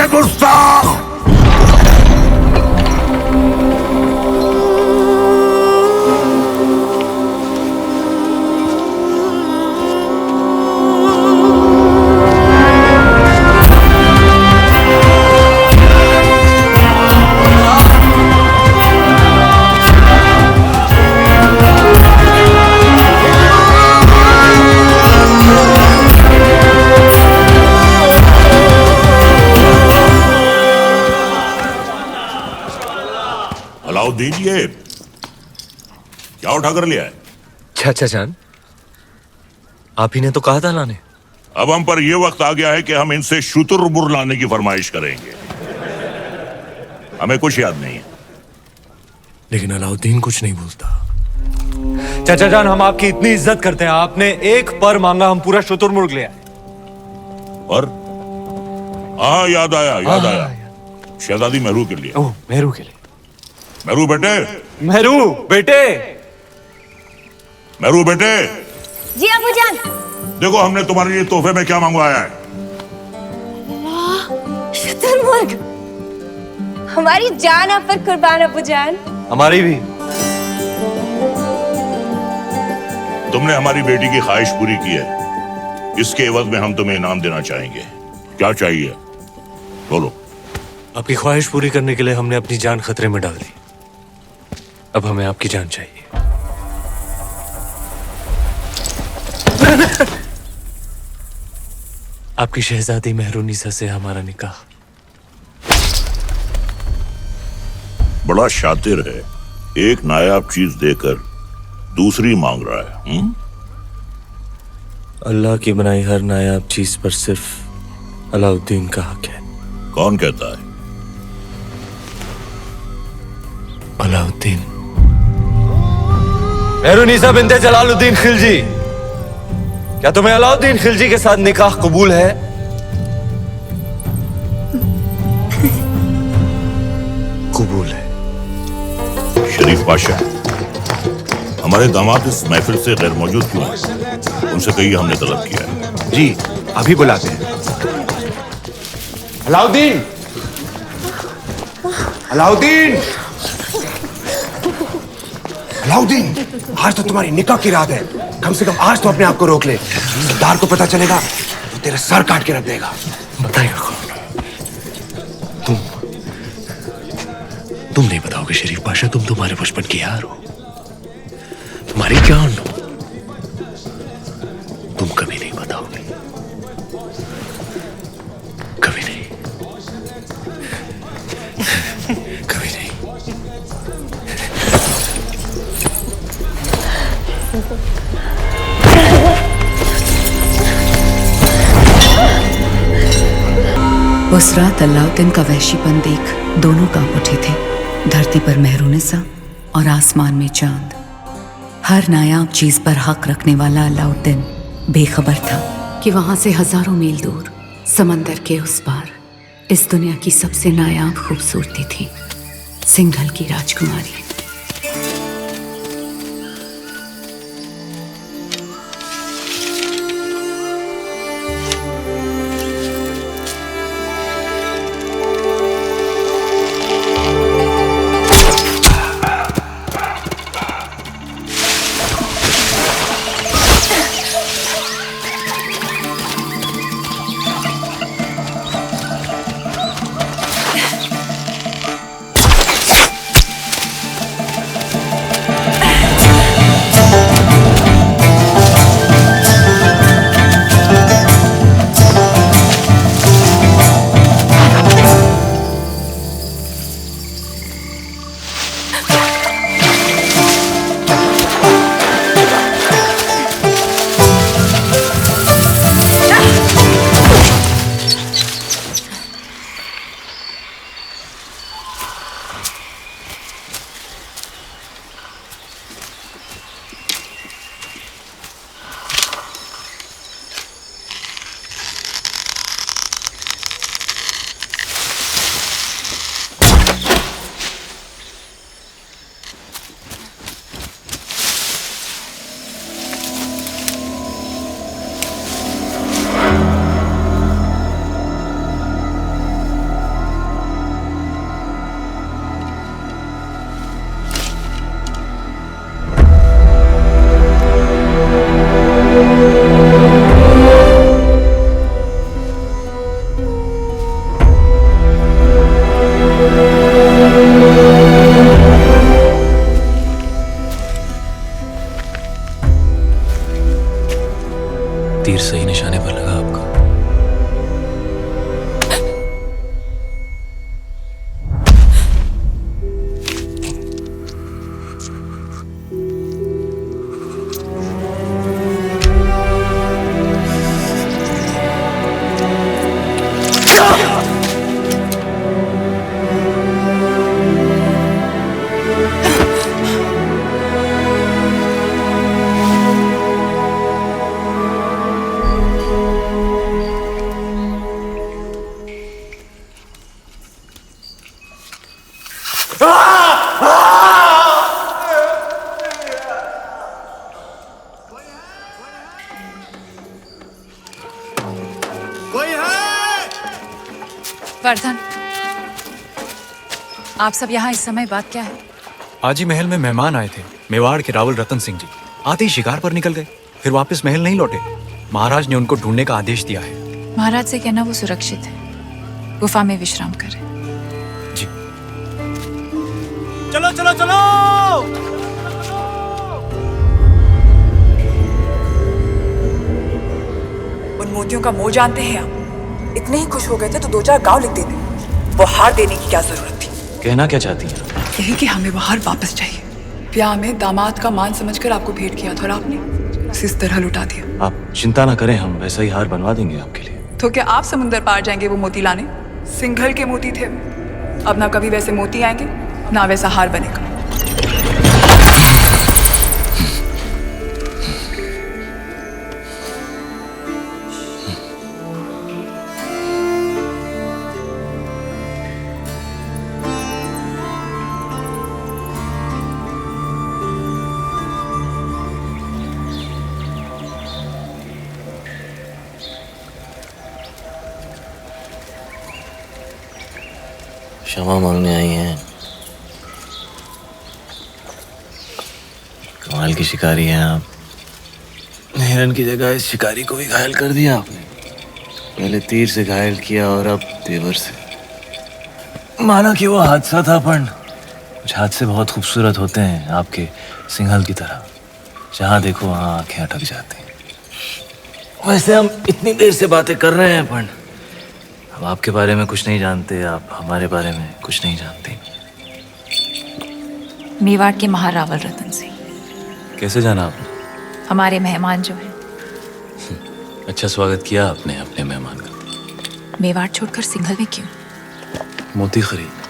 ये गुस्ताख! अलाउद्दीन, ये क्या उठा कर लिया है? चाचा जान, आप ही ने तो कहा था लाने। अब हम पर यह वक्त आ गया है कि हम इनसे शुतुरमुर्ग लाने की फरमाइश करेंगे। हमें कुछ याद नहीं है। लेकिन अलाउद्दीन कुछ नहीं बोलता। चाचा जान, हम आपकी इतनी इज्जत करते हैं, आपने एक पर मांगा, हम पूरा शुतुरमुर्ग ले आए। और हाँ, याद आया। शहजादी मेहरू के लिए। ओह, मेहरू के लिए। मेहरू बेटे। मेहरू बेटे। मेहरू बेटे। जी अब्बूजान। देखो हमने तुम्हारे लिए तोहफे में क्या मंगवाया है। शुतुरमुर्ग। हमारी जान आप पर कुर्बान अब्बूजान। हमारी भी। तुमने हमारी बेटी की ख्वाहिश पूरी की है, इसके एवज में हम तुम्हें इनाम देना चाहेंगे। क्या चाहिए बोलो। आपकी ख्वाहिश पूरी करने के लिए हमने अपनी जान खतरे में डाल दी। अब हमें आपकी जान चाहिए। आपकी शहजादी मेहरुनिसा से हमारा निकाह। बड़ा शातिर है, एक नायाब चीज देकर दूसरी मांग रहा है। अल्लाह की बनाई हर नायाब चीज पर सिर्फ अलाउद्दीन का हक है। कौन कहता है? अलाउद्दीन। मेहरुनिसा बिन्ते जलालुद्दीन खिलजी, क्या तुम्हें अलाउद्दीन खिलजी के साथ निकाह कबूल है? कबूल है। शरीफ पाशा, हमारे दामाद इस महफिल से गैर मौजूद क्यों हैं? उनसे कहिए हमने तलब किया है। जी, अभी बुलाते हैं। अलाउद्दीन! अलाउद्दीन! अलाउद्दीन, आज तो तुम्हारी निकाह की रात है। कम से कम आज तो अपने आप को रोक ले। सरदार को पता चलेगा तो तेरा सर काट के रख देगा। बताएगा कौन? तुम नहीं बताओगे शरीफ पाशा। तुम तुम्हारे बचपन की यार हो, तुम्हारी जान हो। तुम कभी नहीं बताओगे, कभी नहीं, कभी नहीं। उस रात अलाउद्दीन का वहशीपन देख दोनों कांप उठे थे। धरती पर मेहरुनिसा और आसमान में चांद। हर नायाब चीज पर हक रखने वाला अलाउद्दीन बेखबर था कि वहां से हजारों मील दूर समंदर के उस पार इस दुनिया की सबसे नायाब खूबसूरती थी, सिंघल की राजकुमारी। वर्धन, आप सब यहाँ इस समय बात क्या है? आज ही महल में मेहमान आए थे, मेवाड़ के रावल रतन सिंह जी। आते ही शिकार पर निकल गए, फिर वापस महल नहीं लौटे। महाराज ने उनको ढूंढने का आदेश दिया है। महाराज से कहना वो सुरक्षित है, गुफा में विश्राम करें। जी। चलो चलो चलो। उन मोतियों का मोह जानते हैं आप? इतने ही खुश हो गए थे तो 2-4 गांव लिख देते। वो हार देने की क्या जरूरत थी? कहना क्या चाहती हैं? यही कि हमें वो हार वापस चाहिए। ब्याह में दामाद का मान समझकर आपको भेंट किया था और आपने उसे इस तरह लुटा दिया। आप चिंता ना करें, हम वैसा ही हार बनवा देंगे आपके लिए। तो क्या आप समुंदर पार जाएंगे वो मोती लाने? सिंघल के मोती थे, अब ना कभी वैसे मोती आएंगे ना वैसा हार बनेगा। क्षमा मांगने आई हैं। कमाल की शिकारी हैं आप। हिरन की जगह इस शिकारी को भी घायल कर दिया आपने। पहले तीर से घायल किया और अब तेवर से। माना कि वो हादसा था, पर कुछ हादसे बहुत खूबसूरत होते हैं, आपके सिंघल की तरह। जहाँ देखो वहाँ आंखें अटक जाती हैं। वैसे हम इतनी देर से बातें कर रहे हैं, पर हम आपके बारे में कुछ नहीं जानते, आप हमारे बारे में कुछ नहीं जानते। मेवाड़ के महारावल रतन सिंह। कैसे जाना आपने? हमारे मेहमान जो हैं। अच्छा स्वागत किया आपने अपने मेहमान का। मेवाड़ छोड़कर सिंघल में क्यों? मोती खरीद।